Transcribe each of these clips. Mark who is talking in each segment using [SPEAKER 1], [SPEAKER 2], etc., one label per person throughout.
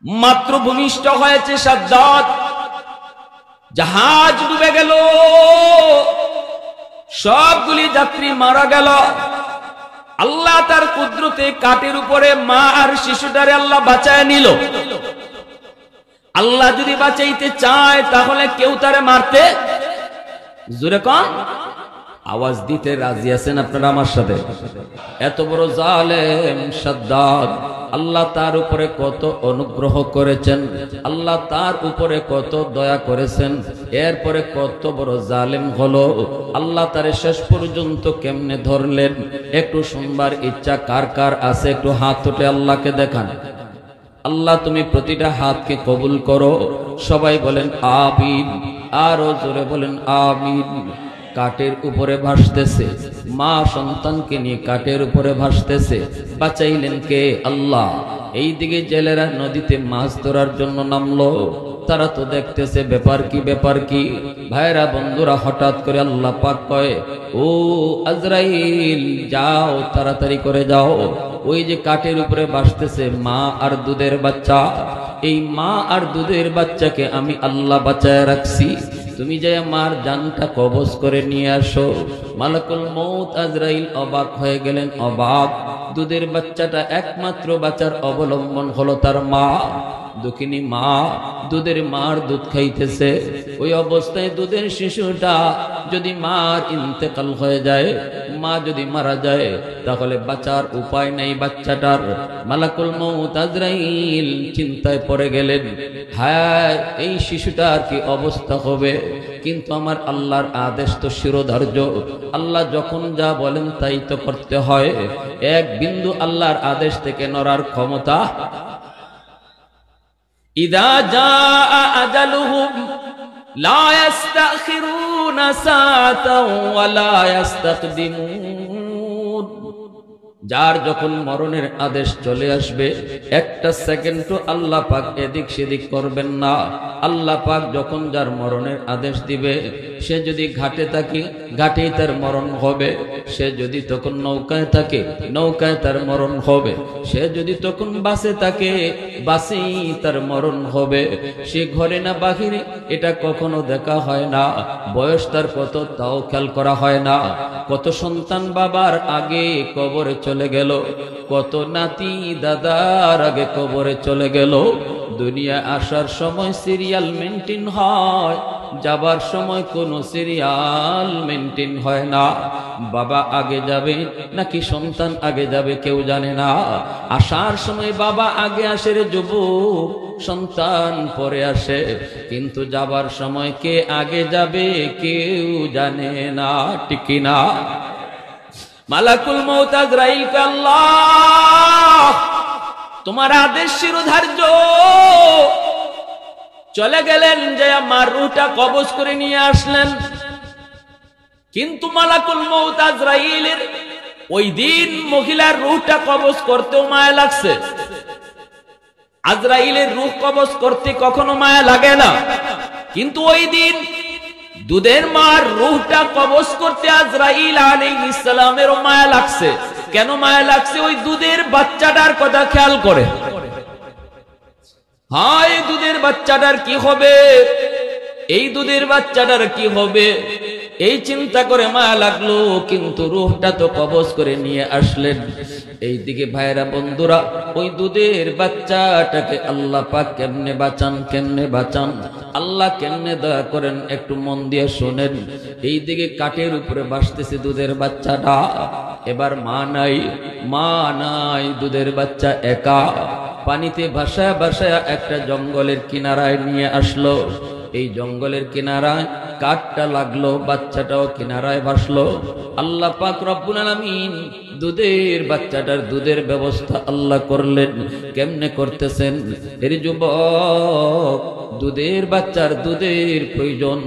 [SPEAKER 1] মাত্র ভূমিষ্ঠ হয়েছে সাদ্দাত, জাহাজ ডুবে গেল, সবগুলি যাত্রী মারা গেল। আল্লাহ তার কুদরতে কাঠের উপরে মা আর শিশুটারে আল্লাহ বাঁচায় নিল। আল্লাহ যদি বাঁচাইতে চায় তাহলে কেউ তারে মারতে, জোরে কন আওয়াজ দিতে রাজি আছেন আপনারা আমার সাথে? এত বড় জালেম সাদ্দাত, আল্লাহ তার উপরে কত অনুগ্রহ করেছেন, আল্লাহ তার উপরে কত দয়া করেছেন, এরপরে কত বড় জালেম হলো। আল্লাহ তারে শেষ পর্যন্ত কেমনে ধরলেন একটু শুনবার ইচ্ছা কার কার আছে? একটু হাত তুলে আল্লাহকে দেখান। আল্লাহ তুমি প্রতিটা হাতকে কবুল করো। সবাই বলেন আমিন, আরো জোরে বলেন আমিন। কাঠের উপরে ভাসতেছে, মা সন্তানকে নিয়ে কাঠের উপরে ভাসতেছে। বাঁচাইলেন কে? আল্লাহ। এইদিকে জেলেরা নদীতে মাছ ধরার জন্য নামলো। তারা তো দেখতেছে ব্যাপার কি ব্যাপার কি। ভাইরা বন্ধুরা, হঠাৎ করে আল্লাহ পাক কয়, ও আজরাইল যাও, তাড়াতাড়ি করে যাও। ওই যে কাঠের উপরে ভাসতেছে মা আর দুধের বাচ্চা, এই মা আর দুধের বাচ্চাকে আমি আল্লাহ বাঁচায় রাখছি, তুমি যে আমার জানটা কবজ করে নিয়ে আসো। মালাকুল মউত আজরাইল অবাক হয়ে গেলেন, অবাক। দুধের বাচ্চাটা একমাত্র বাঁচার অবলম্বন হলো তার মা, দুঃখিনী মা। দুধের মার দুধ খাইতেছে। ওই অবস্থায় দুধের শিশুটা যদি মার ইন্তেকাল হয়ে যায়, মা যদি মারা যায়, তাহলে বাঁচার উপায় নাই বাচ্চাটার। মালাকুল মউত আজরাইল চিন্তায় পড়ে গেলেন, হ্যাঁ এই শিশুটার কি অবস্থা হবে? কিন্তু আমার আল্লাহর আদেশ তো শিরোধার্য, আল্লাহ যখন যা বলেন তাই তো করতে হয়। এক বিন্দু আল্লাহর আদেশ থেকে নড়ার ক্ষমতা। ইদা জাআ আজালুহুম লা ইস্তাখিরুনা সাআতাও ওয়া লা ইস্তাকদিমুন। যার যখন মরণের আদেশ চলে আসবে, একটা সেকেন্ডও আল্লাহ পাক এদিক সেদিক করবেন না। আল্লাহ পাক যখন যার মরণের আদেশ দিবে, সে যদি ঘাটে থাকে ঘাটেই তার মরণ হবে, সে যদি তখন নৌকায় থাকে নৌকায় তার মরণ হবে, সে যদি তখন বাসে থাকে বাসেই তার মরণ হবে। সে ঘরে না বাহিরে এটা কখনো দেখা হয় না। বয়স তার কত তাও খেয়াল করা হয় না। কত সন্তান বাবার আগে কবরে চলে গেল, কত নাতি দাদার আগে কবরে চলে গেল। দুনিয়া আসার সময় সিরিয়াল মেনটেন হয়, যাবার সময় কোনো সিরিয়াল মেনটেন হয় না। বাবা আগে যাবে নাকি সন্তান আগে যাবে কেউ জানে না। আসার সময় বাবা আগে আসে রে যুবক, সন্তান পরে আসে, কিন্তু যাবার সময় কে আগে যাবে কেউ জানে না, ঠিক না? মালাকুল মউত আজরাইল কে আল্লাহ তোমার আদেশ শিরোধার্য। চলে গেলেন যে আমার রূহটা কবজ করে নিয়ে আসলেন। কিন্তু মালাকুল মউত আজরাইলের ওই দিন মহিলার রূহটা কবজ করতেও মায়া লাগছে। আজরাইলের রূহ কবজ করতে কখনো মায়া লাগে না, কিন্তু ওই দিন দুধের মার রূহটা কবজ করতে আজরাইল আলাইহিস সালামেরও মায়া লাগছে। কেন মায়া লাগছে? ওই দুধের বাচ্চাটার কথা খেয়াল করে। হায় দুধের বাচ্চাটার কি হবে, এই দুধের বাচ্চাটার কি হবে, এই চিন্তা করে মায়া লাগলো। কিন্তু রূহটা তো কবজ করে নিয়ে আসলেন। এইদিকে ভাইরা বন্ধুরা, ওই দুধের বাচ্চাটাকে আল্লাহ পাক কেমনে বাঁচান, কেমনে বাঁচান, আল্লাহ কেমনে দয়া করেন, একটু মন দিয়ে শোনেন। এইদিকে কাঠের উপরে ভাসতেছে দুধের বাচ্চাটা। এবার মা নাই, মা নাই, দুধের বাচ্চা একা। পানিতে ভাসায় ভাসায় একটা জঙ্গলের কিনারায় নিয়ে আসলো। এই জঙ্গলের কিনারায় কাঠটা লাগলো, বাচ্চাটাও কিনারায় ভাসলো। আল্লাহ পাক রব্বুল আলামিন দুধের বাচ্চাটার দুধের ব্যবস্থা আল্লাহ করলেন। কেমনে করতেছেন? এর যুবক, দুধের বাচ্চার দুধের প্রয়োজন,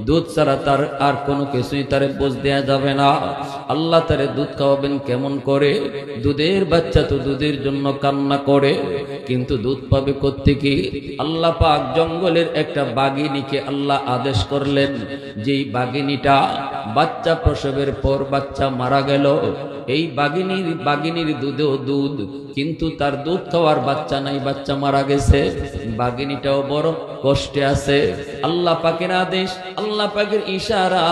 [SPEAKER 1] দুধ ছাড়া তার আর কোনো কিছুই তারে বোঝ দেয়া যাবে না। আল্লাহ তারে দুধ খাওয়াবেন কেমন করে? দুধের বাচ্চা তো দুধের জন্য কান্না করে, কিন্তু দুধ পাবে কোত্থেকে? আল্লাহ পাক জঙ্গলের একটা বাঘিনীকে আল্লাহ আদেশ করলেন, যেই বাঘিনীটা বাচ্চা প্রসবের পর বাচ্চা মারা গেল, এই বাঘিনীর দুধেও দুধ, কিন্তু তার দুধ খাওয়ার বাচ্চা নাই, বাচ্চা মারা গেছে। বাঘিনীটাও বড় কষ্টে আছে। আল্লাহ পাকের আদেশ, আল্লাহ পাকের ইশারা,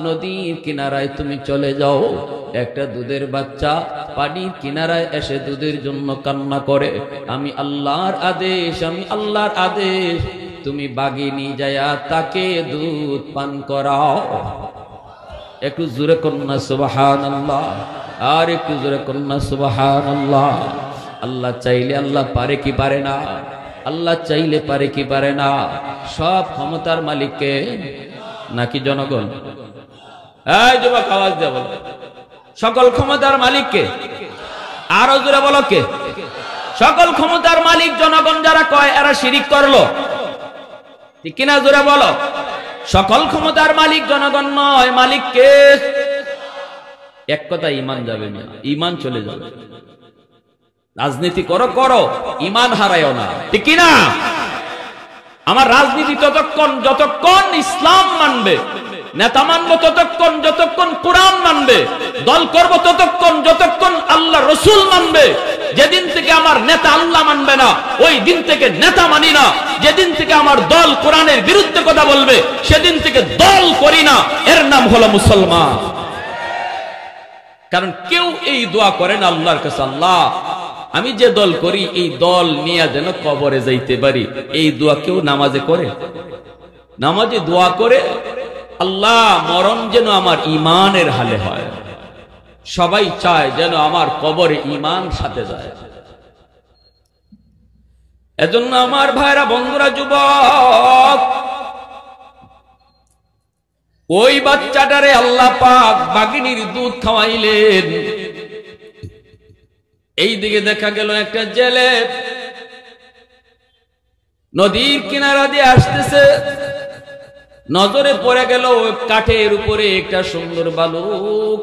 [SPEAKER 1] নদীর কিনারায় তুমি চলে যাও। একটা দুধের বাচ্চা পানির কিনারায় এসে দুধের জন্য কান্না করে। আমি আল্লাহর আদেশ, আমি আল্লাহর আদেশ, তুমি বাঘিনী যায়া তাকে দুধ পান করাও। একটু জোরে কন্যা সুবহানাল্লাহ, আর একটু জোরে কন্যা সুবহানাল্লাহ। আল্লাহ চাইলে আল্লাহ পারে কি পারে না? আল্লাহ চাইলে পারে কি পারে না? সব ক্ষমতার মালিককে নাকি জনগণ? এই যুবক আওয়াজ দিয়ে বলো, সকল ক্ষমতার মালিককে? আরো জোরে বলো কে? সকল ক্ষমতার মালিক জনগণ যারা কয় এরা শিরিক করলো, ঠিক কিনা? জোরে বলো। সকল ক্ষমতার মালিক জনগণ নয়, মালিক কে? এক কথা, ঈমান যাবে না, ঈমান চলে যাবে। রাজনীতি করো করো, ঈমান হারায়ও না, ঠিক কিনা? আমার রাজনীতি যতক্ষণ ইসলাম মানবে, নেতা মানবো ততক্ষণ যতক্ষণ কোরআন মানবে, দল করব যতক্ষণ আল্লাহ রসুল মানবে। যেদিন থেকে আমার নেতা আল্লাহ মানবে না, ওই দিন থেকে নেতা মানি না। যেদিন থেকে আমার দল কোরআনের বিরুদ্ধে কথা বলবে, সেদিন থেকে দল করি না। এর নাম হলো মুসলমান। কারণ কেউ এই দোয়া করে না আল্লাহর কাছে, আল্লাহ আমি যে দল করি এই দল নিয়ে যেন কবরে যাইতে পারি। এই দোয়া কেউ নামাজে করে? নামাজে দোয়া করে আল্লাহ মরণ যেন আমার ঈমানের হালে হয়। সবাই চায় যেন আমার কবরে ঈমান সাথে যায়। এজন্য আমার ভাইরা, বন্ধুরা, যুবক, ওই বাচ্চাটারে আল্লাহ পাক বাঘিনীর দুধ খাওয়াইলেন। এই দিকে দেখা গেল একটা জেলে নদীর কিনারা দিয়ে আসতেছে। নজরে পড়ে গেল কাঠের উপরে একটা সুন্দর বালুক।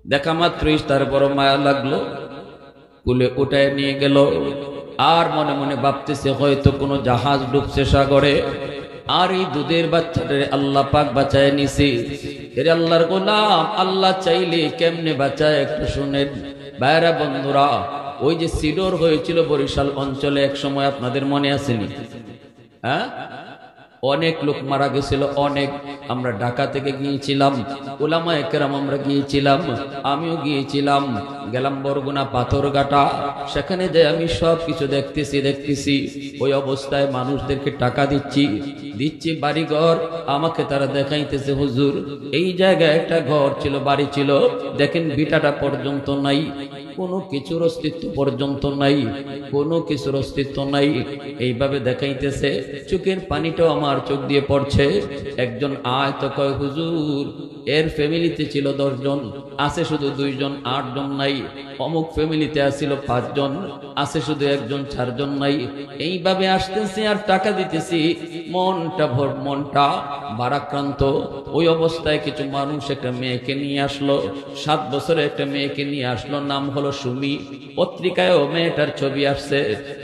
[SPEAKER 1] দেখা মাত্রই তার বড় মায়া লাগলো, কুলে উঠায় নিয়ে গেল। আর মনে মনে ভাবতেছে হয়তো কোনো জাহাজ ডুবছে সাগরে, আর এই দুধের বাচ্চাটারে আল্লাহ পাক বাঁচায় নিছে। এর আল্লাহর গোলাম, আল্লাহ চাইলে কেমনে বাঁচায় একটু শুনেন। ভাইরা, বন্ধুরা, ওই যে সিডর হয়েছিল বরিশাল অঞ্চলে এক সময়, আপনাদের মনে আসেনি? হ্যাঁ, অনেক লোক মারা গেছিল, অনেক। আমরা ঢাকা থেকে গিয়েছিলাম, উলামায়ে কেরাম আমরা গিয়েছিলাম, আমিও গিয়েছিলাম। গেলাম বরগুনা পাথরঘাটা। সেখানে যে আমি সব কিছু দেখতেছি। ওই অবস্থায় মানুষদেরকে টাকা দিচ্ছি বাড়িঘর। আমাকে তারা দেখাইতেছে, হুজুর এই জায়গায় একটা ঘর ছিল, বাড়ি ছিল, দেখেন ভিটাটা পর্যন্ত নাই, কোনো কিছুর অস্তিত্ব পর্যন্ত নাই, কোনো কিছুর অস্তিত্ব নাই। এইভাবে দেখাইতেছে, চোখের পানিটাও আমার চোখ দিয়ে পড়ছে। একজন আয় তো কয়, হুজুর এর ফ্যামিলিতে ছিল 10 জন, আছে শুধু 2 জন, 8 জন নাই। অমুক ফ্যামিলিতে আসছিল 5 জন, আছে শুধু 1 জন, 4 জন নাই। এইভাবে আসতেছি আর টাকা দিতেছি, মনটা ভারাক্রান্ত। ওই অবস্থায় কিছু মানুষ একটা মেয়েকে নিয়ে আসলো, 7 বছরের একটা মেয়েকে নিয়ে আসলো, নাম হলো সুমি। পত্রিকায়ও মেয়েটার ছবি আসছে।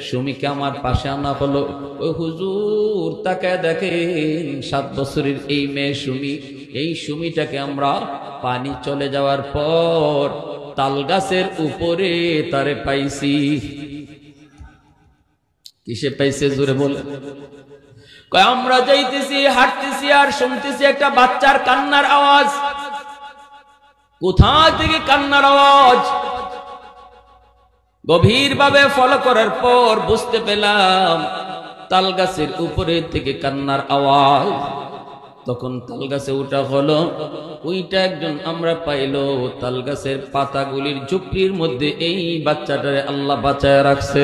[SPEAKER 1] সুমিকে আমার পাশে আনা হলো। ওই হুজুর তাকায় দেখেন 7 বছরের এই মেয়ে সুমি। এই সুমিটাকে আমরা পানি চলে যাওয়ার পর তালগাছের উপরে তারে পাইছি। কিসে পাইছে জোরে বলে? আমরা যাইতেছি, হাঁটতেছি, আর শুনতেছি একটা বাচ্চার কান্নার আওয়াজ। কোথা থেকে কান্নার আওয়াজ? গভীরভাবে ফলো করার পর বুঝতে পেলাম তালগাছের উপরে থেকে কান্নার আওয়াজ। তখন তালগাছে উঠা হলো, ওইটা একজন আমরা পাইলো তালগাছের পাতাগুলির ঝুপড়ির মধ্যে এই বাচ্চাটারে আল্লাহ বাঁচায় রাখছে।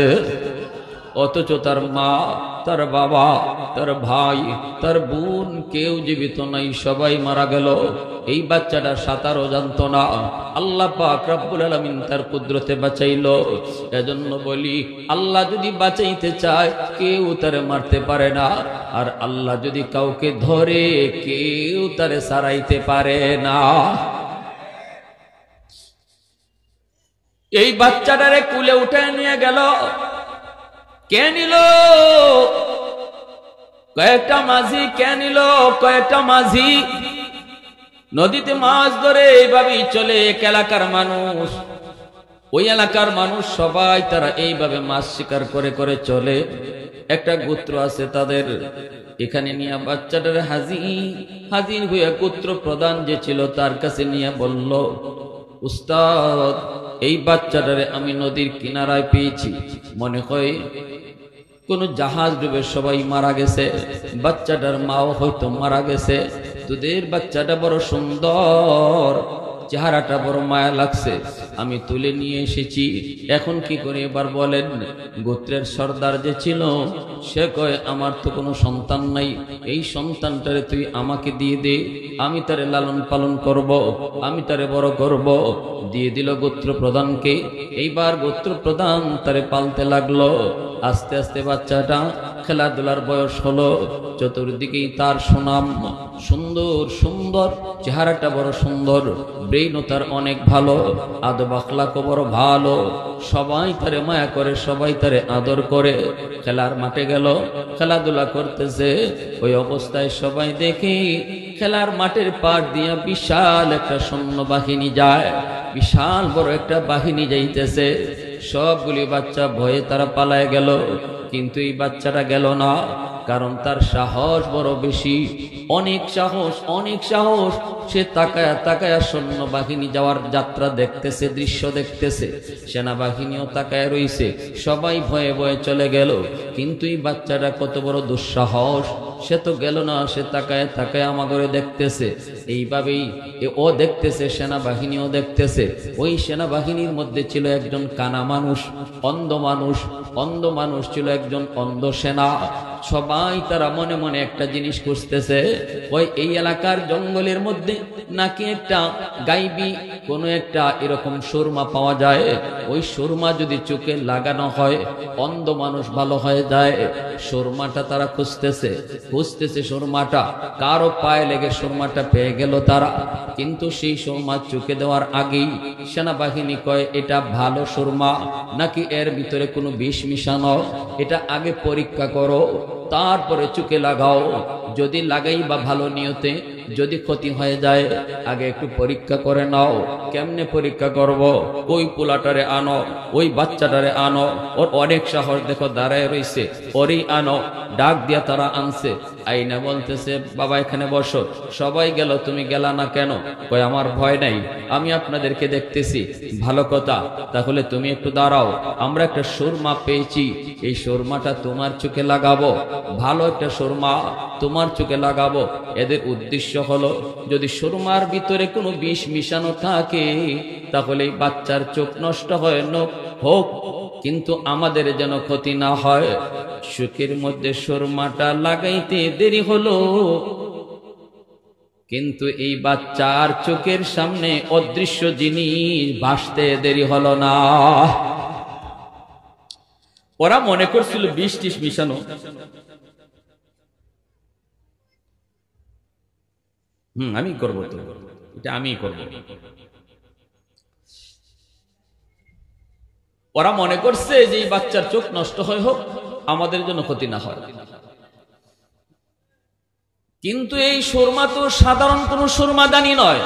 [SPEAKER 1] অথচ তার মা, তার বাবা, তার ভাই, তার বোন কেউ জীবিত নাই, সবাই মারা গেল। এই বাচ্চাটা সাঁতারও জানতো না। আল্লাহ পাক রব্বুল আলামিন তার কুদরতে বাঁচাইলো। এজন্য বলি, আল্লাহ যদি বাঁচাইতে চায় কেউ তারে মারতে পারে না, আর আল্লাহ যদি কাউকে ধরে কেউ তারে সারাইতে পারে না। এই বাচ্চাটারে কুলে উঠে নিয়ে গেল। কে নিল? কয়েকটা মাঝি। কে নিল? কয়েকটা মাঝি। নদীতে মাছ ধরে এইভাবেই চলে এক এলাকার মানুষ। ওই এলাকার মানুষ সবাই তারা এইভাবে মাছ শিকার করে করে চলে। একটা গোত্র আছে তাদের, এখানে নিয়ে বাচ্চাটার হাজির হয়ে গোত্র প্রধান যে ছিল তার কাছে নিয়ে বলল, উস্তাদ, এই বাচ্চাটারে আমি নদীর কিনারায় পেয়েছি, মনে হয় কোন জাহাজ ডুবে সবাই মারা গেছে, বাচ্চাটার মাও হয়তো মারা গেছে। তোদের বাচ্চাটা বড় সুন্দর, চেহারাটা বড় মায়া লাগছে, আমি তুলে নিয়ে এসেছি। এখন কি করে এবার বলেন? গোত্রের সর্দার যে ছিল সে কয়, আমার তো কোনো সন্তান নাই, এই সন্তানটারে তুই আমাকে দিয়ে দে, আমি তারে লালন পালন করব, আমি তারে বড় করব। দিয়ে দিল গোত্র প্রধানকে। এইবার গোত্র প্রধান তারে পালতে লাগলো। আস্তে আস্তে বাচ্চাটা খেলাধুলার বয়স হলো, চতুর্দিকেই তার সুনাম, সুন্দর সুন্দর চেহারাটা বড় সুন্দর, ব্রেইনও তার অনেক ভালো, আদব আখলাকও বড় ভালো। সবাই তারে মায়া করে, সবাই তারে আদর করে। খেলার মাঠে গেল, খেলাধুলা করতেছে। ওই অবস্থায় সবাই দেখে খেলার মাঠের পাড় দিয়া বিশাল একটা সৈন্য বাহিনী যায়, বিশাল বড় একটা বাহিনী যাইতেছে। সবগুলি বাচ্চা ভয়ে তারা পালায় গেল, কিন্তু এই বাচ্চাটা গেল না, কারণ তার সাহস বড় বেশি, অনেক সাহস, অনেক সাহস। সে তাকায়া তাকায়া সৈন্য বাহিনী যাওয়ার যাত্রা দেখতেছে, দৃশ্য দেখতেছে। সেনাবাহিনীও তাকায় রইছে, সবাই ভয়ে ভয়ে চলে গেল। কিন্তু এই বাচ্চাটা কত বড় দুঃসাহস, সে তো গেল না, সে তাকায় তাকায় আমাগরে দেখতেছে। এইভাবেই ও দেখতেছে, সেনাবাহিনীও দেখতেছে। ওই সেনাবাহিনীর মধ্যে ছিল একজন কানা মানুষ, অন্ধ মানুষ, অন্ধ মানুষ ছিল একজন অন্ধ সেনা। সবাই তারা মনে মনে একটা জিনিস খুঁজতেছে, ওই এই এলাকার জঙ্গলের মধ্যে নাকি একটা গাইবি কোনো একটা এরকম সুরমা পাওয়া যায়, ওই সুরমা যদি চোখে লাগানো হয় অন্ধ মানুষ ভালো হয়ে যায়। সুরমাটা তারা খুঁজতেছে, খুঁজতেছে সুরমাটা, কারো পায়ে লেগে সুরমাটা পেয়ে গেল তারা। কিন্তু সেই সুরমা চোখে দেওয়ার আগেই সেনাবাহিনী কয়, এটা ভালো সুরমা নাকি এর ভিতরে কোনো বিষ মিশানো, এটা আগে পরীক্ষা করো, তারপরে চোখে লাগাও। যদি লাগাই বা ভালো নিয়তে, যদি ক্ষতি হয়ে যায় আগে একটু পরীক্ষা করে নাও। কেমনে পরীক্ষা করব? ওই পোলাটারে আনো, ওই বাচ্চাটারে আনো, ওর অনেক সাহস দেখো দাঁড়ায় রইছে, ওরই আনো। ডাক দিয়া তারা আনছে, আইনা বলতেছে, বাবা এখানে বসো। সবাই গেল, তুমি গেলা না কেন? কই, আমার ভয় নাই, আমি আপনাদেরকে দেখতেছি। ভালো কথা, তাহলে তুমি একটু দাঁড়াও, আমরা একটা সুরমা পেয়েছি, এই সুরমাটা তোমার চোখে লাগাবো, ভালো একটা সুরমা তোমার চোখে লাগাবো। এদের উদ্দেশ্য হলো, যদি সুরমার ভিতরে কোনো বিষ মিশানো থাকে তাহলে এই বাচ্চার চোখ নষ্ট হয় হোক, কিন্তু আমাদের যেন ক্ষতি না হয়। চোখের মধ্যে সুরমাটা লাগাইতে দেরি হলো, কিন্তু এই বাচ্চার চোখের সামনে অদৃশ্য জিনিস ভাসতে দেরি হলো না। ওরা মনে করছিল বিষ টিস মিশানো। আমি করবো তো, এটা আমি করব। ওরা মনে করছে যে এই বাচ্চার চোখ নষ্ট হয় হোক, আমাদের জন্য ক্ষতি না হয়। কিন্তু এই সুরমা তো সাধারণ কোন সুরমাদানি নয়,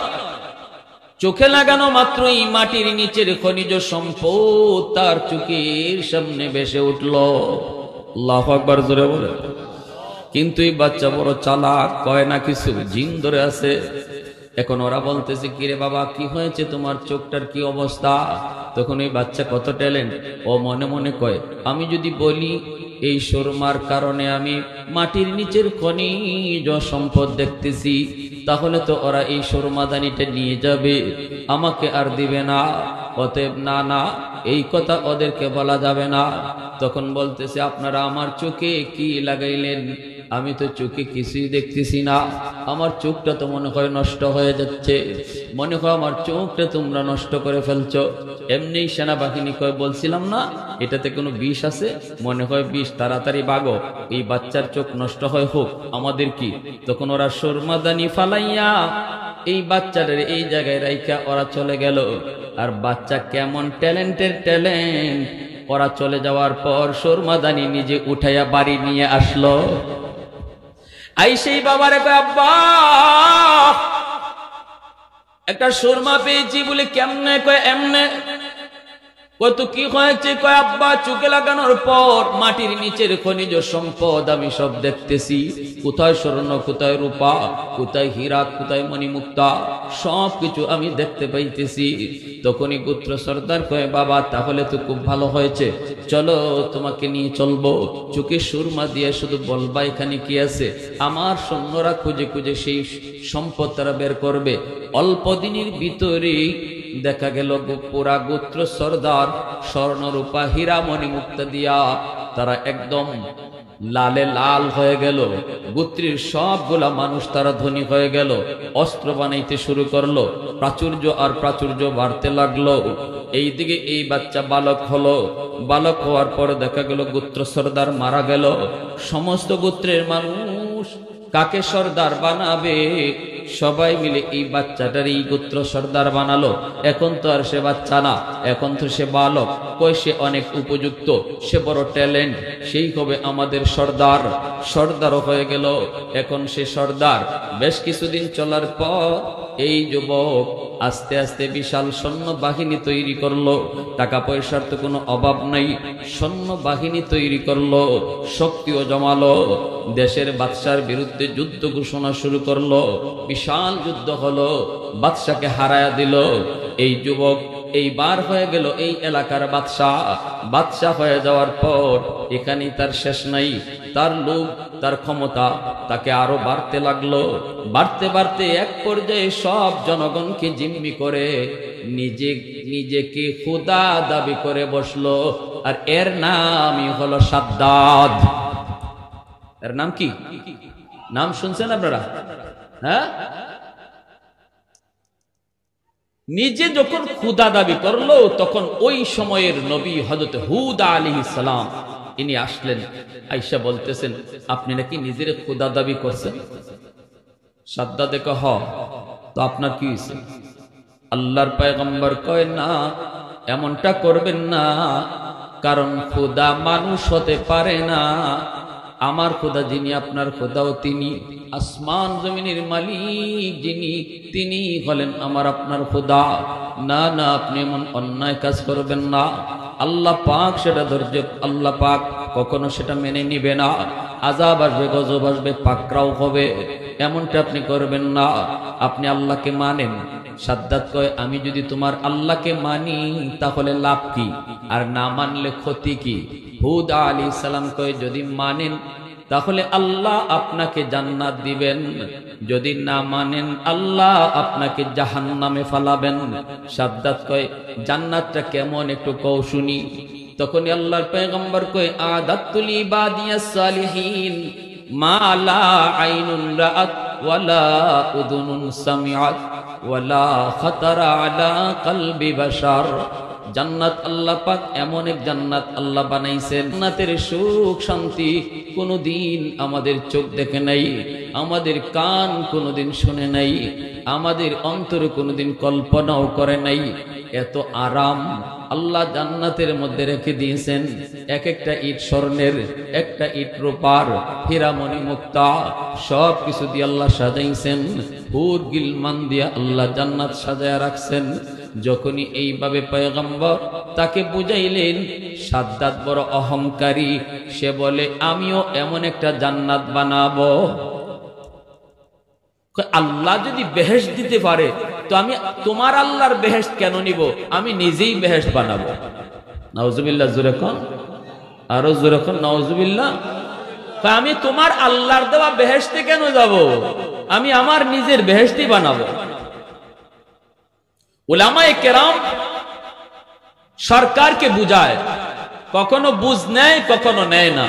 [SPEAKER 1] চোখে লাগানো মাত্রই মাটির নিচের খনিজ সম্পদ তার চোখের সামনে ভেসে উঠল। আল্লাহু আকবার, জোরে বলে। কিন্তু এই বাচ্চা বড় চালাক, কয় না কিছু, জিন ধরে আছে। এখন ওরা বলতেছে, কিরে বাবা কি হয়েছে, তোমার চোখটার কি অবস্থা? তখন এই বাচ্চা কত ট্যালেন্ট, ও মনে মনে কয়, আমি যদি বলি এই সুরমার কারণে আমি মাটির নিচের খনিজ সম্পদ দেখতেছি, তাহলে তো ওরা এই সুরমাদানিটা নিয়ে যাবে, আমাকে আর দিবে না। অতএব না না, এই কথা ওদেরকে বলা যাবে না। তখন বলতেছে, আপনারা আমার চোখে কি লাগাইলেন? আমি তো চোখে কিছুই দেখতেছি না, আমার চোখটা তো মনে হয় নষ্ট হয়ে যাচ্ছে, মনে হয় আমার চোখটা তোমরা নষ্ট করে ফেলছো। এমনি সেনাবাহিনী কয়, বলছিলাম না এটাতে কোনো বিষ আছে, মনে হয় বিষ, তাড়াতাড়ি ভাগো, এই বাচ্চার চোখ নষ্ট হয় হোক, আমাদের কি? তখন ওরা সুরমাদানি ফালাইয়া এই বাচ্চাটার এই জায়গায় রাইখা ওরা চলে গেল। আর বাচ্চা কেমন ট্যালেন্টের ট্যালেন্ট, ওরা চলে যাওয়ার পর সুরমাদানি নিজে উঠাইয়া বাড়ি নিয়ে আসলো। আইসেই বাবারে কয়, আব্বা একটা সুরমা পেয়েছি বলে। কেমনে? কয় এমনে। কয় তো কি হয়েছে? কয় আব্বা চোখে লাগানোর পর মাটির নিচের খনিজ সম্পদ আমি সব দেখতেছি, কোথায় স্বর্ণ, কোথায় রূপা, কোথায় হীরা, কোথায় মণিমুক্তা, সব কিছু আমি দেখতে পাইতেছি। তখনই গোত্র সর্দার কয়, বাবা তাহলে তো খুব ভালো হয়েছে, চলো তোমাকে নিয়ে চলবো। চোখে সুরমা দিয়ে শুধু বলবা এখানে কি আছে। আমার সৈন্যরা খুঁজে খুঁজে সেই সম্পদ তারা বের করবে। অল্প দিনের ভিতরেই দেখা গেল পুরা গোত্র সর্দার স্বর্ণ রূপা হীরা মণিমুক্তা দিয়া তারা একদম লালে লাল হয়ে গেল। গোত্রের সবগুলা মানুষ তারা ধনী হয়ে গেল, অস্ত্র বানাইতে শুরু করলো, প্রাচুর্য আর প্রাচুর্য বাড়তে লাগলো। এইদিকে এই বাচ্চা বালক হলো। বালক হওয়ার পর দেখা গেল গোত্র সর্দার মারা গেল। সমস্ত গোত্রের মানুষ কাকে সর্দার বানাবে, সবাই মিলে এই বাচ্চাটার এই গোত্র সর্দার বানালো। এখন তো আর সে বাচ্চা না, এখন তো সে বালক। কই সে অনেক উপযুক্ত, সে বড় ট্যালেন্ট, সেই হবে আমাদের সর্দার। সর্দারও হয়ে গেল, এখন সে সর্দার। বেশ কিছুদিন চলার পর এই যুবক আস্তে আস্তে বিশাল সৈন্য বাহিনী তৈরি করলো। টাকা পয়সার তো কোনো অভাব নাই, সৈন্য বাহিনী তৈরি করলো, শক্তিও জমালো। দেশের বাদশার বিরুদ্ধে যুদ্ধ ঘোষণা শুরু করলো। বিশাল যুদ্ধ হলো, বাদশাকে হারায়া দিল। এই যুবক এইবার হয়ে গেল এই এলাকার বাদশাহ। বাদশাহ হয়ে যাওয়ার পর এখানেই তার শেষ নাই। তার লোভ, তার ক্ষমতা তাকে আরো বাড়তে লাগলো। বাড়তে বাড়তে এক পর্যায়ে সব জনগণকে জিম্মি করে নিজেকে খোদা দাবি করে বসলো। আর এর নামই হলো সাদ্দাদ। এর নাম কি? নাম শুনছেন আপনারা? হ্যাঁ, নিজে যখন খুদা দাবি করলো তখন ওই সময়ের নবী হযরত হুদ আলাইহিস সালাম ইনি আসলেন। আয়েশা বলতেছেন, আপনি নাকি নিজের খুদা দাবি করছেন? সাদ্দাদ কয়, হ, তো আপনার কি হয়েছে? আল্লাহর পয়গম্বর কয়, না, এমনটা করবেন না, কারণ খুদা মানুষ হতে পারে না। আমার খোদা যিনি, আপনার খোদাও তিনি। আসমান জমিনের মালিক যিনি, তিনি হলেন আমার আপনার খোদা। না না, আপনি এমন অন্যায় কাজ করবেন না। আল্লাহ পাক সেটা ধৈর্য, আল্লাহ পাক কখনো সেটা মেনে নিবে না। আযাব আসবে, গজব আসবে, পাকড়াও হবে, এমনটা আপনি করবেন না। আপনি আল্লাহকে মানেন। সাদ্দাত কয়, আমি যদি তোমার আল্লাহকে মানি তাহলে লাভ কি, আর না মানলে ক্ষতি কি? হুদ আলাইহিস সালাম কয়, যদি মানেন তাহলে আল্লাহ আপনাকে জান্নাত দিবেন, যদি না মানেন আল্লাহ আপনাকে জাহান্নামে ফালাবেন। সাদ্দাত কয়, জান্নাতটা কেমন একটু কও শুনি। তখনই আল্লাহর পয়গম্বর কয়, আদাতুল ইবাদিয়াস সালিহিন মা লা আইনুন রাআত ওয়ালা উযুনুন সামিআত ওয়ালা খাতারা আলা কলবি বাশার। জান্নাত আল্লাহ পাক এমন এক জান্নাত আল্লাহ বানাইছেন, জান্নাতের সুখ শান্তি কোনোদিন আমাদের চোখ দেখে নাই, আমাদের কান কোনোদিন শুনে নাই, আমাদের অন্তরে কোনোদিন কল্পনাও করে নাই। এত আরাম আল্লাহ জান্নাতের মধ্যে রেখে দিয়েছেন। এক একটা ইট স্বর্ণের, একটা ইট রূপার, হীরামণি মুক্তা, সব কিছু দিয়ে আল্লাহ সাজাইছেন। হুর গিলমান দিয়ে আল্লাহ জান্নাত সাজায় রাখছেন। যখনই এইভাবে পয়গম্বর তাকে বুঝাইলেন, সাদ্দাত বড় অহংকারী, সে বলে, আমিও এমন একটা জান্নাত বানাবো। আল্লাহ যদি বেহেশত দিতে পারে তো আমি তোমার আল্লাহর বেহেশত কেন নিব? আমি নিজেই বেহেশত বানাবো। নাউজুবিল্লাহ, জোরে কোন, আরো জোরে কোন, নাউজুবিল্লাহ। আমি তোমার আল্লাহর দেওয়া বেহেশতে কেন যাব? আমি আমার নিজের বেহেশতই বানাবো। উলামায়ে কেরাম সরকারকে বুঝায়, কখনো বুঝ নেয়, কখনো নেয় না।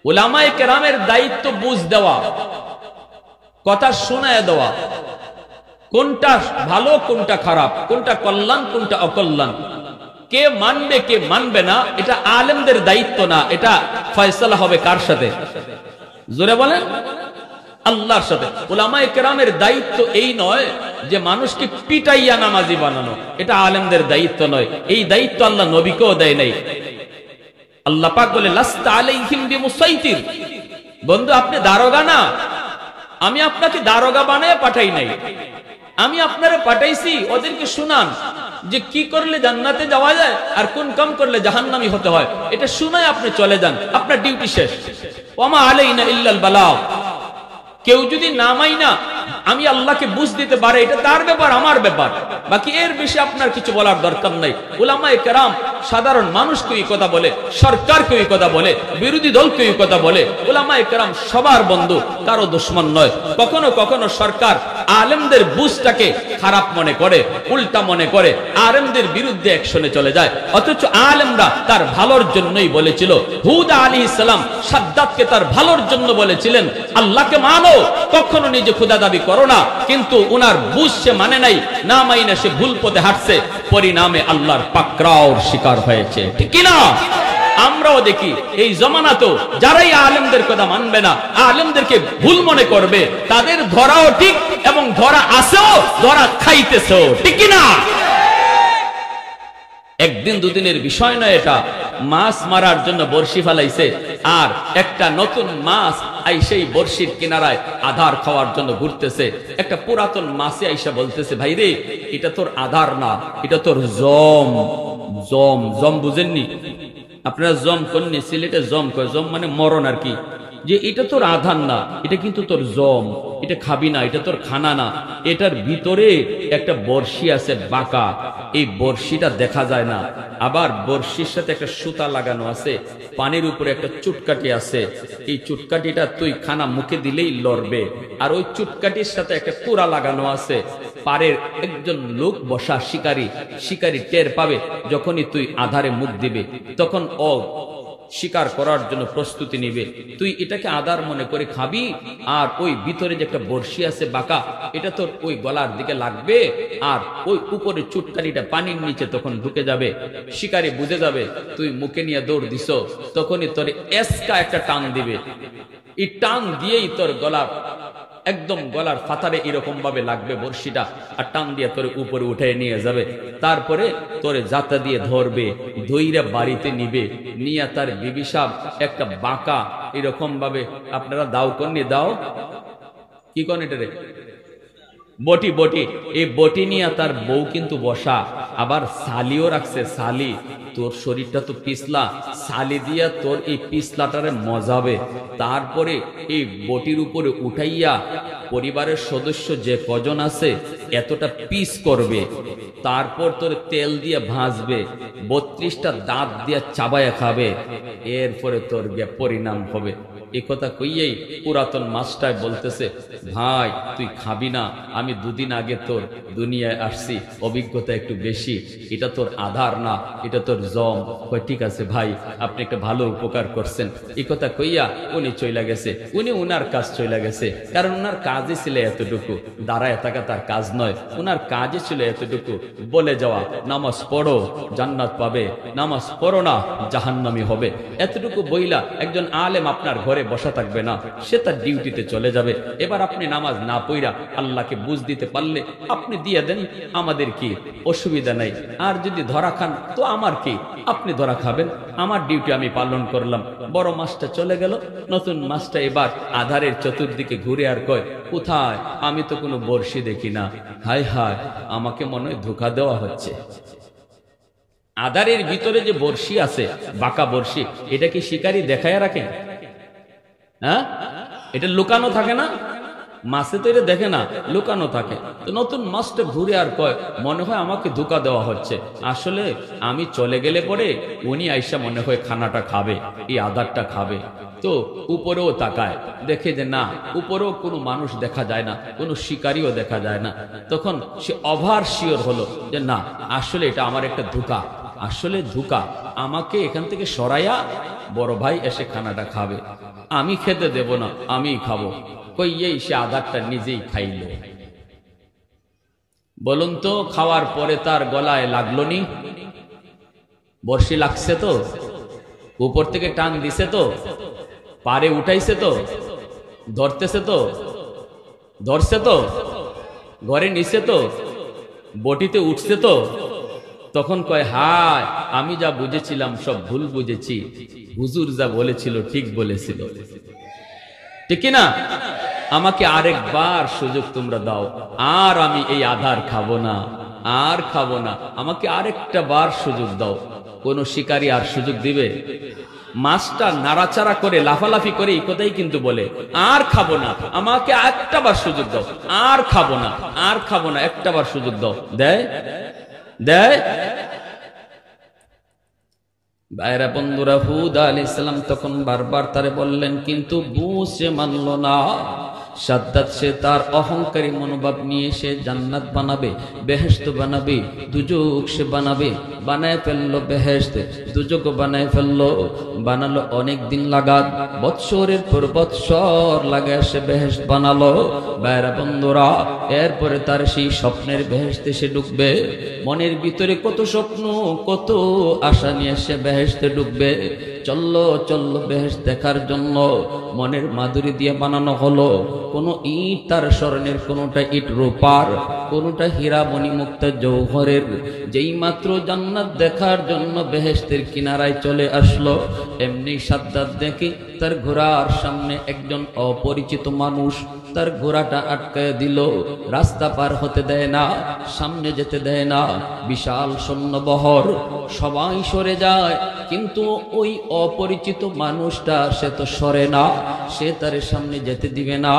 [SPEAKER 1] উলামায়ে কেরামের দায়িত্ব বুঝ দেওয়া, কথা শোনায় দেওয়া, কোনটা ভালো কোনটা খারাপ, কোনটা কল্যাণ কোনটা অকল্যাণ, কে মানবে কে মানবে না, এটা আলেমদের দায়িত্ব না। এটা ফয়সালা হবে কার সাথে? জোরে বলেন। আল্লাহর সাথে। উলামায়ে কেরামের দায়িত্ব এই নয় যে মানুষকে পিটাইয়া নামাজি বানানো, এটা আলেমদের দায়িত্ব নয়। এই দায়িত্ব আল্লাহ নবীকেও দেয় নাই। আল্লাহ পাক বলে লাস্তা আলাইহিম বিমুসাইতির, বন্ধু আপনি দারোগা না, আমি আপনাকে দারোগা বানায় পাঠাই নাই, আমি আপনারে পাঠাইছি ওদেরকে শুনান যে কি করলে জান্নাতে যাওয়া যায় আর কোন কাম করলে জাহান্নামী হতে হয়, এটা শুনায় আপনি চলে যান, আপনার ডিউটি শেষ। ওয়ামা আলাইনা ইল্লাল বালাগ। কেউ যদি নামাই না আমি আল্লাহকে বুঝ দিতে পারে, এটা তার ব্যাপার, আমার ব্যাপার, বাকি এর বেশি আপনার কিছু বলার দরকার নাই। উলামায়ে কেরাম সাধারণ মানুষকে এই কথা বলে, সরকারকে এই কথা বলে, বিরোধী দলকে এই কথা বলে। উলামায়ে কেরাম সবার বন্ধু, কারো দুশমন নয়। কখনো কখনো সরকার আলেমদের বুঝটাকে খারাপ মনে করে, উল্টা মনে করে, আলেমদের বিরুদ্ধে অ্যাকশনে চলে যায়, অথচ আলেমরা তার ভালোর জন্যই বলেছিল। হুদ আলাইহিস সালাম সাদ্দাতকে তার ভালোর জন্য বলেছিলেন আল্লাহকে মানো, কখনো নিজে খোদা দাবি করো না, কিন্তু উনার বুঝ সে মানে নাই, না মাইনা সে ভুল পথে হাঁটছে, পরিণামে আল্লাহর পাকড়াওর শিকার হয়েছে, ঠিক কি না? আমরাও দেখি এই জমানাতেও যারাই আলেমদের কথা মানবে না, আলেমদেরকে ভুল মনে করবে, তাদের ধরাও ঠিক এবং ধরা আসেও, ধরা খাইতেছেও, ঠিক কি না? একদিন দুদিনের বিষয় নয় এটা। মাছ মারার জন্য বড়শি ফেলাইছে, আর একটা নতুন মাছ সেই বড়শির কিনারায় আধার খাওয়ার জন্য ঘুরতেছে। একটা পুরাতন মাছে আইসা বলতেছে, ভাই রে এটা তোর আধার না, এটা তোর জম। জম জম বুঝেননি আপনারা? জম করেননি? সিলেটে জম কয়, জম মানে মরণ আর কি। যে এটা তোর আধার না, এটা কিন্তু তোর জম, এটা খাবি না, এটা তোর খানা না। এটার ভিতরে একটা বড়শি আছে বাঁকা, এই বড়শিটা দেখা যায় না, আবার বড়শির সাথে একটা সুতা লাগানো আছে, পানির উপরে একটা চুটকাটি আছে, এই চুটকাটিটা তুই খানা মুখে দিলেই লড়বে, আর ওই চুটকাটির সাথে একটা তুরা লাগানো আছে। পারের একজন লোক বসা শিকারী, শিকারী টের পাবে যখনই তুই আধারে মুখ দিবে, তখন ও শিকার করার জন্য প্রস্তুতি নিবে। তুই এটাকে আধার মনে করে খাবি, আর ওই ভিতরে যে একটা বড়শি আছে বাঁকা, এটা তোর ওই গলার দিকে লাগবে, আর ওই উপরে চুটকারিটা পানির নিচে তখন ঢুকে যাবে। শিকারী বুঝে যাবে তুই মুখে নিয়ে দৌড় দিস, তখনই তোর এসকা একটা টান দিবে, এই টান দিয়েই তোর গলার একদম গলার ফাতারে এরকম ভাবে লাগবে বড়শিটা, আর টান দিয়ে তোর উপরে উঠে নিয়ে যাবে। তারপরে তোরে জাতা দিয়ে ধরবে, ধইরা বাড়িতে নিবে, নিয়ে তার বিবি সাহেব একটা বাঁকা এরকম ভাবে, আপনারা দাও কন্যা দাও কি কন এটা রে, বটি, বটি, এই বটি নিয়ে তার বউ কিন্তু বসা, আবার সালিও রাখছে। সালি, তোর শরীরটা তো পিছলা, সালি দিয়া তোর এই পিছলাটারে মজাবে, তারপরে এই বটির উপরে উঠাইয়া পরিবারের সদস্য যে কজন আছে এতটা পিস করবে, তারপর তোর তেল দিয়ে ভাজবে, 32টা দাঁত দিয়ে চাবায়া খাবে, এরপরে তোর পরিণাম হবে। এই কথা কইয়েই পুরাতন মাস্টার বলতেছে, ভাই তুই খাবি না, আমি দুদিন আগে তোর দুনিয়ায় আসছি, অভিজ্ঞতা একটু বেশি, এটা তোর আধার না, এটা তোর জম। কই ঠিক আছে ভাই, আপনি একটা ভালো উপকার করছেন। এই কথা কইয়া উনি চইলা গেছে, উনি উনার কাজ চইলা গেছে, কারণ উনার কাজই ছিল এতটুকু, দাঁড়ায় থাকা তার কাজ নয়, উনার কাজই ছিল এতটুকু, বলে যাওয়া নামাজ পড়ো জান্নাত পাবে, নামাজ পড়ো না জাহান্নামী হবে, এতটুকু বইলা একজন আলেম আপনার ঘরে বসা থাকবে না, সে তার ডিউটিতে চলে যাবে। এবার আপনি নামাজ না পড়া আল্লাহকে বুঝ দিতে পারলে আপনি দিয়ে দেন, আমাদের কি অসুবিধা নাই। আর যদি ধরা খান তো আমার কি, আপনি ধরা খাবেন, আমার ডিউটি আমি পালন করলাম। বড় মাছটা চলে গেল, নতুন মাছটা এবার আধারের চতুর্দিকে ঘুরে আর কয়, কোথায়, আমি তো কোনো বড়শি দেখি না, হায় হায় আমাকে মনে হয় ধোঁকা দেওয়া হচ্ছে। আধারের ভিতরে যে বড়শি আছে, বাঁকা বড়শি, এটা কি শিকারী দেখায় রাখে? হ্যাঁ, এটা লুকানো থাকে না, মাছে তো এটা দেখে না, লুকানো থাকে। তো নতুন মাছটা ঘুরে আর কয়, মনে হয় আমাকে ধোঁকা দেওয়া হচ্ছে, আসলে আমি চলে গেলে পরে উনি আইসা মনে হয় খানাটা খাবে, এই আধারটা খাবে। তো উপরেও তাকায়, দেখে যে না, উপরেও কোনো মানুষ দেখা যায় না, কোনো শিকারীও দেখা যায় না। তখন সে ওভার শিওর হলো যে না, আসলে এটা আমার একটা ধোঁকা, আসলে ধোঁকা, আমাকে এখান থেকে সরাইয়া বড় ভাই এসে খানাটা খাবে, আমি খেতে দেব না, আমি খাবো। কইয়েই সে আধারটা নিজেই খাইল। বলুন তো, খাওয়ার পরে তার গলায় লাগলো নি? বর্ষি লাগছে তো, উপর থেকে টান দিছে তো, পারে উঠাইছে তো, ধরতেছে তো, ধরছে তো, ঘরে নিছে তো, বটিতে উঠছে তো। তখন কয়, হায় আমি যা বুঝেছিলাম সব ভুল বুঝেছি, হুজুর যা বলেছিল ঠিক বলেছিল, ঠিক না? আমাকে আরেকবার সুযোগ তোমরা দাও, আর আমি এই আধার খাবো না, আর খাবো না, আমাকে আরেকটা বার সুযোগ দাও। কোন শিকারী আর সুযোগ দিবে? মাছটা নাড়াচাড়া করে লাফালাফি করে এই কথাই কিন্তু বলে, আর খাবো না, আমাকে একটা বার সুযোগ দাও, আর খাবো না, আর খাবো না, একটা বার সুযোগ দাও। দেয় দেয় ভাইরা বন্ধুরা, হুদ আলাইহিস সালাম তখন বারবার তারে বললেন, কিন্তু বুঝে মানল না। সাদ্দাত সে তার অহংকারী মনোভাব নিয়ে সে জান্নাত বানাবে, বেহেশত বানাবে, দুজক সে বানাবে, বানায় ফেললো বেহেশত, দুজক বানায় ফেললো। বানালো অনেক দিন লাগাত, বৎসরের পর বৎসর লাগায় সে বেহেশত বানালো। ভাইরা বন্ধুরা, এরপরে তার সেই স্বপ্নের বেহেশতে সে ঢুকবে। মনের ভিতরে কত স্বপ্ন, কত আশা নিয়ে সে বেহেশতে ঢুকবে। চললো চললো বেহেশত দেখার জন্য, মনের মাধুরী দিয়ে বানানো হলো। কোনো ইট তার স্বর্ণের, কোনোটা ইট রূপার, কোনোটা হীরা মণিমুক্তা জৌহরের। যেই মাত্র জান্নাত দেখার জন্য বেহেশতের কিনারায় চলে আসলো, এমনি সাদ্দাত দেখে তার ঘোড়ার সামনে একজন অপরিচিত মানুষ তার ঘোড়াটা আটকায় দিল। রাস্তা পার হতে দেয় না, সামনে যেতে দেয় না। বিশাল সৈন্যবহর, সবাই সরে যায়, কিন্তু ওই অপরিচিত মানুষটা সে তো সরে না, সে তার সামনে যেতে দিবে না।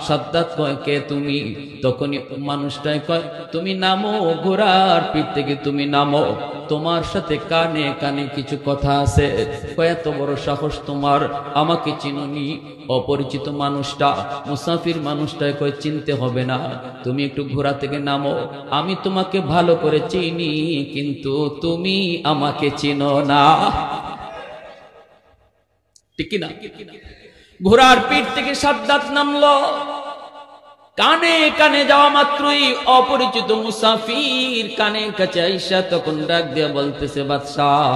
[SPEAKER 1] সাদ্দাত কয়, কে তুমি? তখনই মানুষটাই কয়, তুমি নামো, ঘোড়ার পিঠ থেকে তুমি নামো, তোমার সাথে কানে কানে কিছু কথা আছে। কয়, এত বড় সাহস তোমার, আমাকে চিনুনি? অপরিচিত মানুষটা, মুসাফির মানুষটাই কয়, চিনতে হবে না, তুমি একটু ঘোড়া থেকে নামো, আমি তোমাকে ভালো করে চিনি, কিন্তু তুমি আমাকে চিনো না, ঠিক না? ঘোড়ার পিঠ থেকে সাদ্দাত নামলো। কানে কানে যাওয়া মাত্রই অপরিচিত মুসাফির কানে কাছে আইসা তখন ডাক দিয়া বলতেছে, বাদশাহ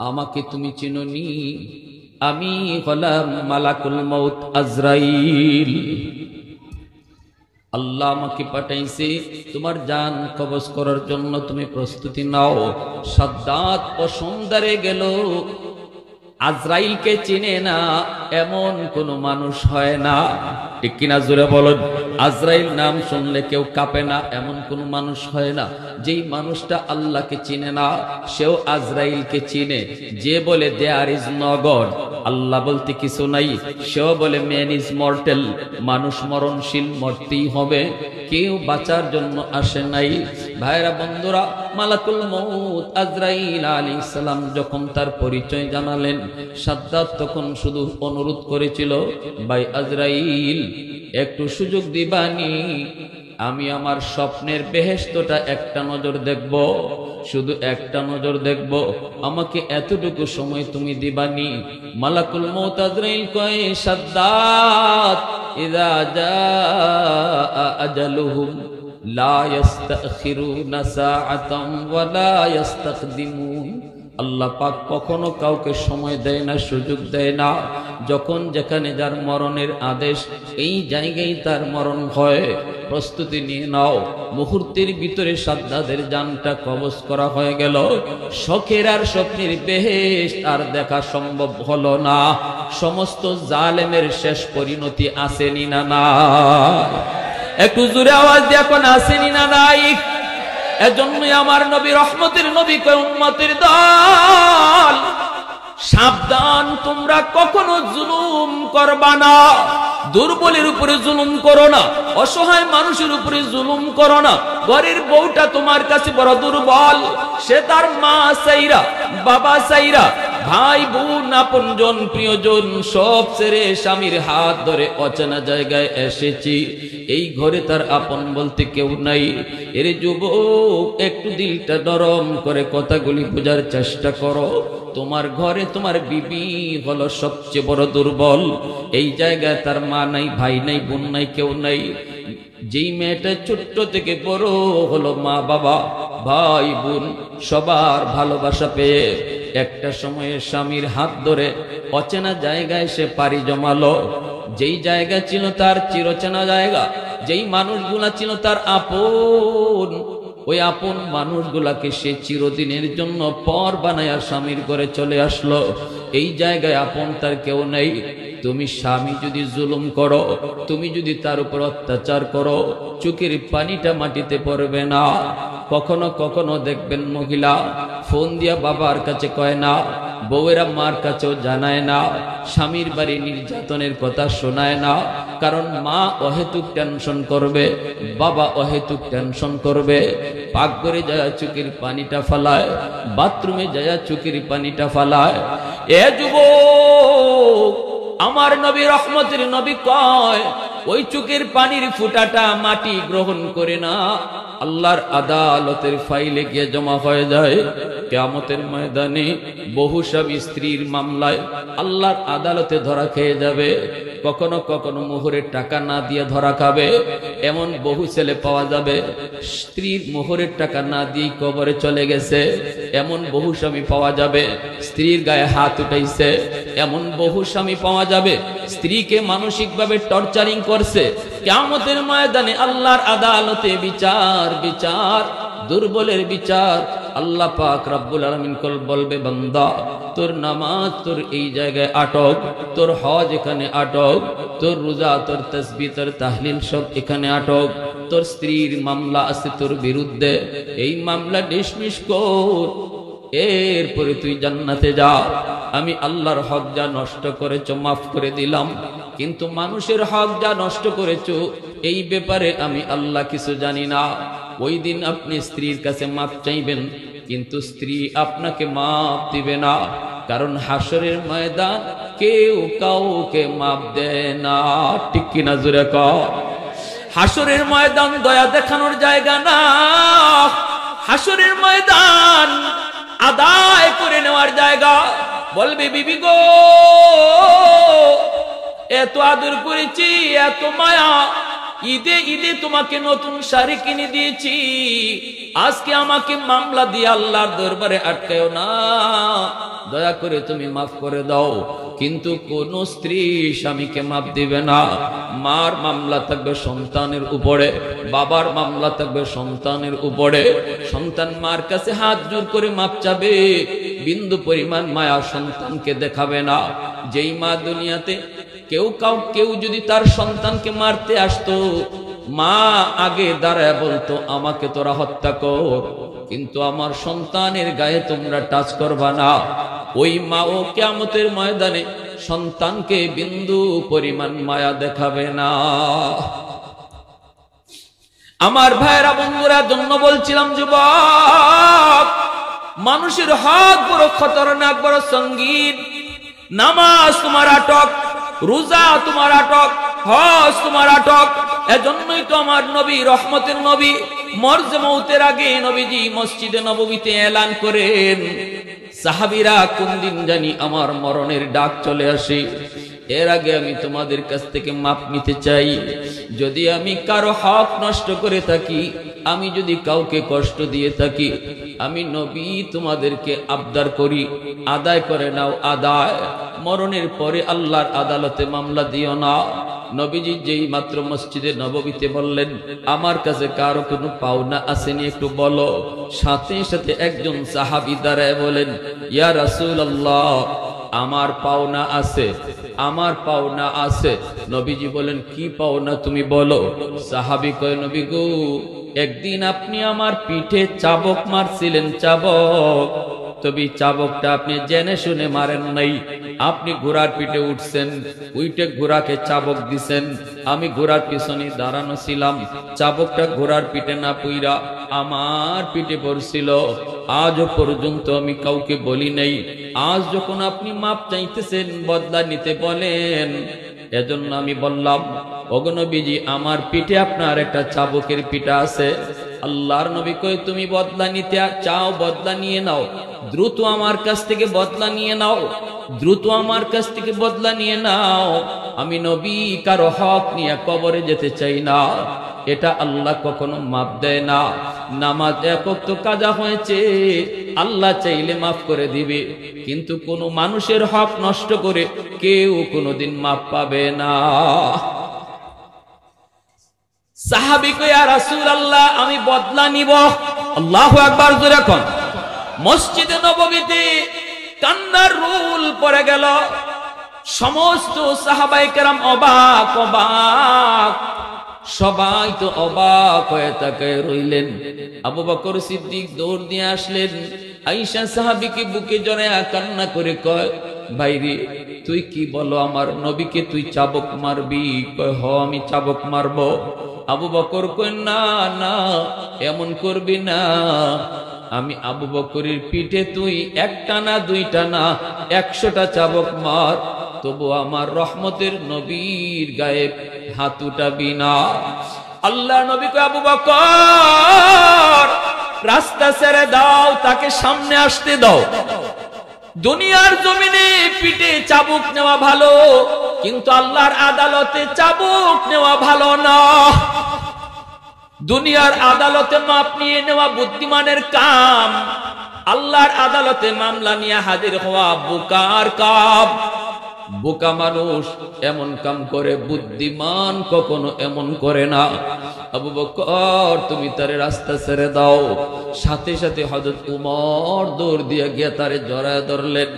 [SPEAKER 1] আমাকে তুমি চিনোনি? আমি হলাম মালাকুল মউত আজরাইল। আল্লাহ আমাকে পাঠাইছে তোমার জান কবজ করার জন্য, তুমি প্রস্তুতি নাও। সাদ্দাত অসুন্দরে গেল। আজরাইলকে চিনে না এমন কোন মানুষ হয় না, ঠিক কিনা? জোরে বলেন। আজরাইল নাম শুনলে কেউ কাঁপে না এমন কোন মানুষ হয় না। যেই মানুষটা আল্লাহকে চিনে না সেও আজরাইলকে চিনে। যে বলে দেয়ার ইজ নো গড, আল্লাহ বলতে কিছু নাই, সেও বলে ম্যান ইজ মর্টেল, মানুষ মরণশীল, মরতেই হবে, কেউ বাঁচার জন্য আসে নাই। ভাইরা বন্ধুরা, মালাকুল মউত আজরাইল আলাইহিস সালাম যখন তার পরিচয় জানালেন, সাদ্দাত তখন শুধু অনুরোধ করেছিল, ভাই আজরাইল একটু সুযোগ দিবানি, আমি আমার স্বপ্নের বেহেশতটা একটা নজর দেখব, শুধু একটা নজর দেখব, আমাকে এতটুকু সময় তুমি দিবানি? মালাকুল মউত আজরাইল কয়, সাদ্দাত ইযা জাআ আজালুহুম লা ইস্তাখিরুনা সাআতাম ওয়া লা ইস্তাকদিমুন। আল্লাহ পাক কখনো কাউকে সময় দেয় না, সুযোগ দেয় না। যখন যেখানে যার মরণের আদেশ, এই জায়গায় তার মরণ হয়। প্রস্তুতি নিয়ে নাও। মুহূর্তের ভিতরে সাদ্দাতের জানটা কবজ করা হয়ে গেল। শখের আর স্বপ্নের বেহেশত আর দেখা সম্ভব হলো না। সমস্ত জালেমের শেষ পরিণতি আসেনি না নাই? একটু জোরে আওয়াজ দিয়ে এখন আসেনি না নাই? এজন্যই আমার নবী, রহমতের নবী কয়, উম্মতের দল সাবধান, তোমরা কখনো জুলুম করবা না। দুর্বলের উপরে জুলুম করো না, অসহায় মানুষের উপরে জুলুম করো না। ঘরের বউটা তোমার কাছে বড় দুর্বল, সে তার মা চাইরা, বাবা চাইরা, ভাই বোন, আপনজন, প্রিয়জন সব ছেড়ে স্বামীর হাত ধরে অচেনা জায়গায় এসেছি। এই ঘরে তার আপন বলতে কেউ নাই। এর যুবক, একটু দিলটা নরম করে কথাগুলি বোঝার চেষ্টা করো। তোমার ঘরে তোমার বিবি হলো সবচেয়ে বড় দুর্বল। এই জায়গায় তার মা নাই, ভাই নাই, বোন নাই, কেউ নাই। যেই মেয়েটা ছোট্ট থেকে বড় হলো, মা বাবা, ভাই বোন সবার ভালোবাসা পেয়ে একটা সময়ে স্বামীর হাত ধরে অচেনা জায়গায় সে পাড়ি জমালো। যেই জায়গা ছিল তার চিরচেনা জায়গা, যেই মানুষগুলা ছিল তার আপন, ওই আপন মানুষগুলাকে সে চিরদিনের জন্য পর বানায়া স্বামীর ঘরে চলে আসলো। এই জায়গায় আপন তার কেউ নেই। তুমি স্বামী যদি জুলুম করো, তুমি যদি তার উপর অত্যাচার করো, চোখের পানিটা মাটিতে পড়বে না। কখনো কখনো দেখবেন মহিলা ফোন দিয়া বাবার কাছে কয় না, বউয়েরা মার কাছেও জানায় না, স্বামীর বাড়ি নির্যাতনের কথা শোনায় না। কারণ মা অহেতুক টেনশন করবে, বাবা অহেতুক টেনশন করবে। পাকঘরে যায় চোখের পানিটা ফালায়, বাথরুমে যায় চোখের পানিটা ফালায়। এ যুবক, আমার নবী রহমতের নবী কয়, ওই চোখের পানির ফুটাটা মাটি গ্রহণ করে না, আল্লাহর আদালতের ফাইলে গিয়ে জমা হয়ে যায়। কিয়ামতের ময়দানে বহু স্বামী স্ত্রীর মামলায় আল্লাহর আদালতে ধরা খেয়ে যাবে। কখনো কখনো মোহরের টাকা না দিয়ে ধরা খাবে। এমন বহু ছেলে পাওয়া যাবে স্ত্রীর মোহরের টাকা না দিয়ে কবরে চলে গেছে। এমন বহু স্বামী পাওয়া যাবে স্ত্রীর গায়ে হাত উঠাইছে। এমন বহু স্বামী পাওয়া যাবে স্ত্রীকে মানসিকভাবে টর্চারিং করছে। কিয়ামতের ময়দানে আল্লাহর আদালতে বিচার, দুর্বলের বিচার। আল্লাহ পাক রব্বুল আলামিন বলবে, বান্দা তোর নামাজ তোর এই জায়গায় আটক, তোর হজ এখানে আটক, তোর রোজা, তোর তাসবিহ, তোর তাহলিল সব এখানে আটক। তোর স্ত্রীর মামলা আছে তোর বিরুদ্ধে, এই মামলা ডিসমিস কর, এরপরে তুই জান্নাতে যা। আমি আল্লাহর হক যা নষ্ট করেছো মাফ করে দিলাম, কিন্তু মানুষের হক যা নষ্ট করেছো এই ব্যাপারে আমি আল্লাহ কিছু জানি না। ওই দিন আপনি স্ত্রীর কাছে মাফ চাইবেন, কিন্তু স্ত্রী আপনাকে মাফ দিবে না। কারণ হাসরের ময়দান কেউ কাউকে মাফ দেয় না। ঠিক কিনা জোরে কও? হাসরের ময়দান দয়া দেখানোর জায়গা না, হাসরের ময়দান আদায় করে নেওয়ার জায়গা। বলবে, বিবি গো, এত আদর করেছি, এত মায়া, ঈদে ঈদে তোমাকে নতুন শাড়ি কিনে দিয়েছি, আজকে আমাকে মামলা দিয়ে আল্লাহর দরবারে আটকায়ও না, দয়া করে তুমি মাফ করে দাও। কিন্তু কোন স্ত্রী স্বামীকে মাফ দিবে না। মার মামলা থাকবে সন্তানের উপরে, বাবার মামলা থাকবে সন্তানের উপরে। সন্তান মার কাছে হাত জোর করে মাপ চাবে, বিন্দু পরিমাণ মায়া সন্তানকে দেখাবে না। যেই মা দুনিয়াতে কেউ যদি তার সন্তানকে মারতে আসতো, মা আগে দাঁড়ায় বলতো, আমাকে তোরা হত্যা কর, কিন্তু আমার সন্তানের গায়ে তোমরা টাচ করবা না। ওই মা ও কিয়ামতের ময়দানে সন্তানকে বিন্দু পরিমাণ মায়া দেখাবে না। আমার ভাইরা বন্ধুরা, জন্য বলছিলাম যুবক, মানুষের হক বড় খতরনাক, বড় সঙ্গীন। নামাজ তোমার আটক, রোজা তোমার আটক, হজ তোমার আটক। এজন্যই তো আমার নবী রহমতের নবী মরজে মউতের আগে নবীজি মসজিদে নববীতে এলান করেন, সাহাবীরা কোন দিন জানি আমার মরণের ডাক চলে আসে, এর আগে আমি তোমাদের কাছ থেকে মাপ নিতে চাই। যদি আমি কারো হক নষ্ট করে থাকি, আমি যদি কাউকে কষ্ট দিয়ে থাকি, আমি নবী তোমাদেরকে আবদার করি, আদায় করে নাও, আদায়। মরণের পরে আল্লাহর আদালতে মামলা দিও না। নবীজি যেই মাত্র মসজিদে নববীতে বললেন, আমার কাছে কারো কোনো পাওনা আসেনি একটু বলো, সাথে সাথে একজন সাহাবী দাঁড়ায় বলেন, ইয়া রাসূলুল্লাহ, আমার পাওনা আছে, আমার পাওনা আছে। নবীজি বলেন, কি পাওনা তুমি বলো। সাহাবী কয়, নবী গো, একদিন আপনি আমার পিঠে চাবক মারছিলেন, চাবক। তবে চাবকটা আপনি জেনে শুনে মারেন নাই। আপনি ঘোড়ার পিঠে উঠছেন, উইটে ঘোড়াকে চাবক দিছেন, আমি ঘোড়ার পিছনে দাঁড়ানো ছিলাম, চাবকটা ঘোড়ার পিঠে না পুইরা আমার পিঠে পড়ছিল। আজও পর্যন্ত আমি কাউকে বলি নাই। আজ যখন আপনি মাপ চাইতেছেন, বদলা নিতে বলেন, এজন্য আমি বললাম, ওগো নবীজি, আমার পিঠে আপনার একটা চাবকের পিঠা আছে। আল্লাহর নবী কয়, তুমি বদলা নিতে চাও, বদলা নিয়ে নাও, দ্রুত আমার কাছ থেকে বদলা নিয়ে নাও, দ্রুত আমার কাছ থেকে বদলা নিয়ে নাও। আমি নবী কারো হক নিয়ে কবরে যেতে চাই না, এটা আল্লাহ কখনো মাফ দেয় না। নামাজ এক ওয়াক্ত কাজা হয়েছে, আল্লাহ চাইলে মাফ করে দিবে, কিন্তু কোনো মানুষের হক নষ্ট করে কেউ কোনোদিন মাফ পাবে না। সাহাবী কয় ইয়া রাসূলুল্লাহ আমি বদলা নিব। আল্লাহু আকবার জোরে কোন। মসজিদে নববীতে কান্নার রুল পড়ে গেল। সমস্ত সাহাবায়ে কেরাম অবাক অবাক, সবাই তো অবাক হয়ে তাকায় রইলেন। আবু বকর সিদ্দিক দৌড় দিয়ে আসলেন, আয়েশা সাহাবীকে বুকে জড়ায়া কান্না করে কয়, ভাইরে তুই কি বলো, আমার নবীকে তুই চাবুক মারবি? কয় হ আমি চাবুক মারবো। আবু বকর কয় না না এমন করবি না, আমি আবু বকরের পিঠে তুই একটা না দুইটা না 100টা চাবুক মার, তবু আমার রহমতের নবীর গায়ে হাত উঠাবি না। আল্লাহ নবী কয় আবু বকর রাস্তা ছেড়ে দাও, তাকে সামনে আসতে দাও। দুনিয়ার জমিনে পিঠে চাবুক নেওয়া ভালো, কিন্তু আল্লাহর আদালতে চাবুক নেওয়া ভালো না। দুনিয়ার আদালতে মাপ নিয়ে নেওয়া বুদ্ধিমানের কাম, আল্লাহর আদালতে মামলা নিয়ে হাজির হওয়া বোকার কাম। বোকা মানুষ এমন কাম করে, বুদ্ধিমান কখনো এমন করে না। আবু বকর তুমি তারে রাস্তা ছেড়ে দাও। সাথে সাথে হযরত উমর দৌড় দিয়ে গিয়ে তারে জড়ায় ধরলেন।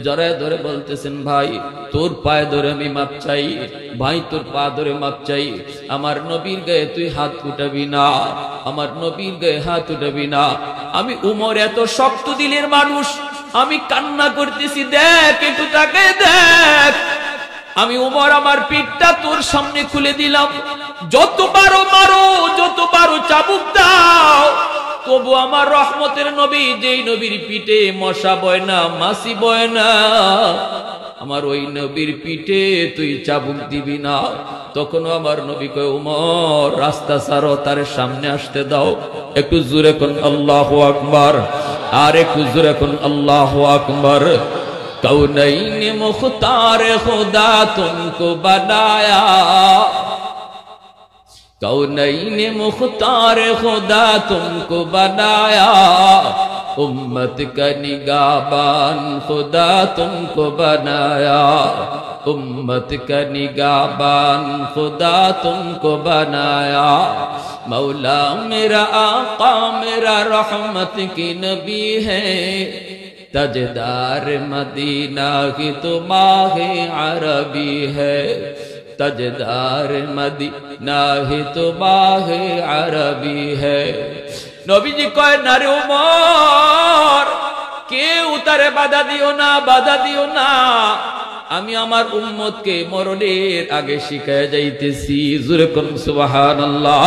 [SPEAKER 1] জড়ায় ধরে বলতেছেন, ভাই তোর পায়ে ধরে আমি মাপ চাই, ভাই তোর পা ধরে মাপ চাই। আমার নবীর গায়ে তুই হাত উঠাবি না, আমার নবীর গায়ে হাত উঠাবি না। আমি উমর এত শক্ত দিলের মানুষ, আমি কান্না করতেছি, দেখ একটু তাকে দেখ। আমি উমর আমার পিঠটা তোর সামনে খুলে দিলাম, যত পারো মারো, যত পারো চাবুক দাও, তবু আমার রহমতের নবী, যেই নবীর পিঠে মশা বয় না, মাছি বয় না, আমার ওই নবীর পিঠে তুই চাবুক দিবি না। তখন আমার নবী কয় উমর রাস্তা ছাড়ো, তার সামনে আসতে দাও। একটু জোরে কোন আল্লাহু আকবার, আর একটু জোরে কোন আল্লাহু আকবার। কৌনৈন মুখতার খুদা তুমকো বানায়া, कौनैन मुख्तार खुदा तुमको बनाया, उम्मत का निगाहबान खुदा तुमको बनाया, उम्मत का निगाहबान खुदा तुमको बनाया। मौला मेरा आका मेरा रहमत की नबी है, तजदार मदीना की तो माहे अरबी है, तजदार मदीना ही तो माहे अरबी है। নবীজি কয় না রে ওমর, কেউ তারে বাধা দিও না, বাধা দিও না, আমি আমার উম্মতকে মরণের আগে শিখায় যাইতেছি। জোরে কোন সুবহানাল্লাহ।